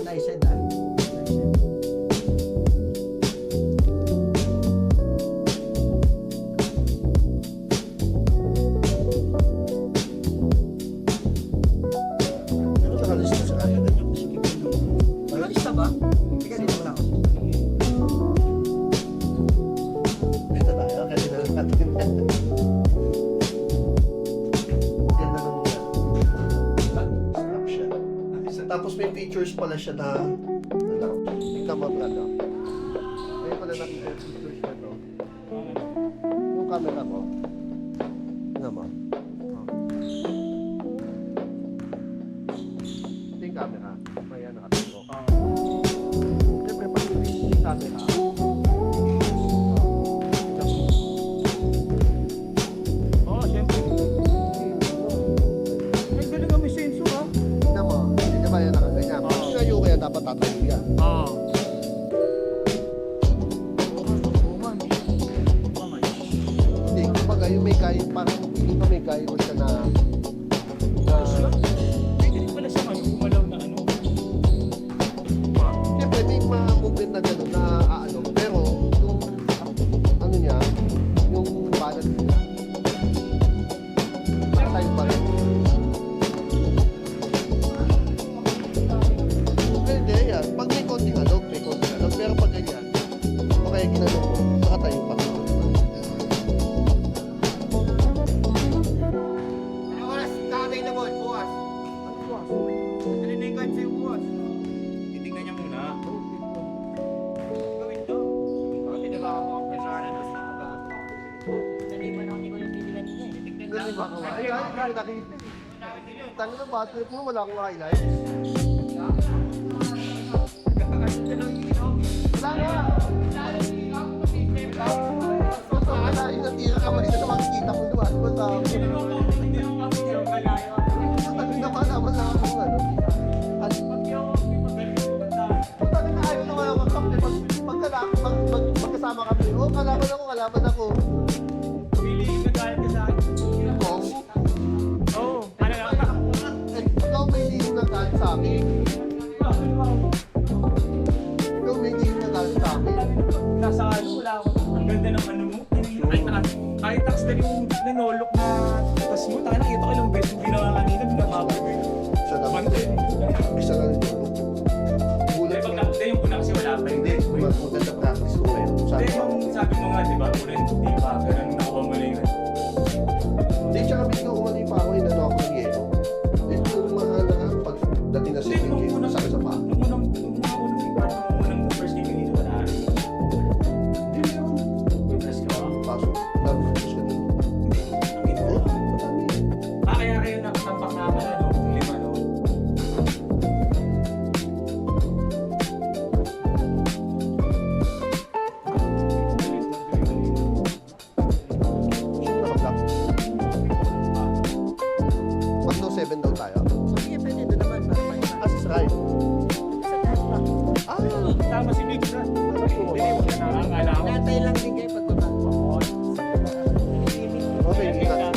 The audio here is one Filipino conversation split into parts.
Sliced ah. Pero nakalista sa kanya. Malista ba? Hindi ka dito wala ako. Ito tayo, kasi nalang natin. Ganda ng structure. Tapos may features pala siya na tingnan mo brother. Ngayon pala nakita yung features na to. Yung camera ko. Tingnan mo. Ito yung camera. May ano nakaturo. Siyempre pag yung camera. Oo, siyempre. Ay, galing kami sensor ha. Tingnan mo. Hindi ka ba yan nakaganyan? Pag sinayo kaya dapat tatayo yan. Oo. Hindi, kumbaga yung may kayo, parang hindi pa may kayo siya na Pwede rin pala siya gumalaw na ano. siyempre may mga movement na gano'n na ano, pero yung ano niya, yung balance niya, nakatayo pa rin. Pwede yan. Pag may konting alog, may konting alog. Pero pag ganyan, o kaya ginalog mo, nakatayo pa rin. Ano oras? Kakatay na boy, bukas. Ano na yung kwan sa'yo bukas? Titignan niya muna. Gawin to. Tinaba ako ang personalan na sa mga. Naliman ako ni ko yung titigan niya eh. Titignan Ganun ba ka ba? Ay, nakita. Tango na ba? Trip mo, wala akong highlight. Wala nga. Basta wala yung natira ka man na makikita mo doon. Basta ako. Basta naman lang ako ano. At punta na ayaw naman ako kampi. Pagkasama kami. Oh, kalaban ako. Feeling na dahil ka sa akin. Oo. Oo. Ano lang? Ikaw may hindi na kahit sa akin. Ikaw may hindi na kahit sa akin. Nasa ano, wala ako. Ang ganda ng ano mo. Kahit tax na yung nanolok na tas mo, tayo nakita ko ilang beses yung ginawa kanina, binamabag ko yun. Siya naman. Bante. Isa lang yung tulog. Hindi, Gulat pag ko. nakita yung una kasi wala pa. Hindi, maganda practice ko ngayon. Sabi Hindi, ko. yung sabi mo nga, di ba? Una hindi pa, pero nung nakuha mo na yun. Hindi, tsaka bigla umano'y pa ako, inano ako ng yelo. Ito yung mga pag dating na Hindi, sitting nung yelo, unang sakit sa paa. Nung unang first game dito, wala rin. Yung press ko, Pasok. Tapos ka dun. nakita ko. Oh, madami. Kaya kayo nakatampak na ako na, no? Lima, no? Nakablock. 107 daw tayo. Sige, pwede doon naman. Para may Assist right. sa taas pa. Ah! Tama si Big na. Hindi mo siya nakakala ko. Natay lang din kayo pagbaba. Okay, hindi na.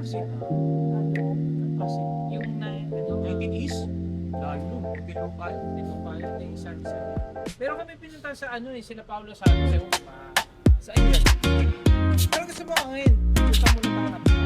Pasig. Pasig. Yung na, ano, 19 East. Layo. Pinupal. Pinupal, may isang isa. Pero kami pinunta sa ano eh, sila Paulo Santos. Sa inyo. Pero gusto mo ngayon. Punta muna tayo na.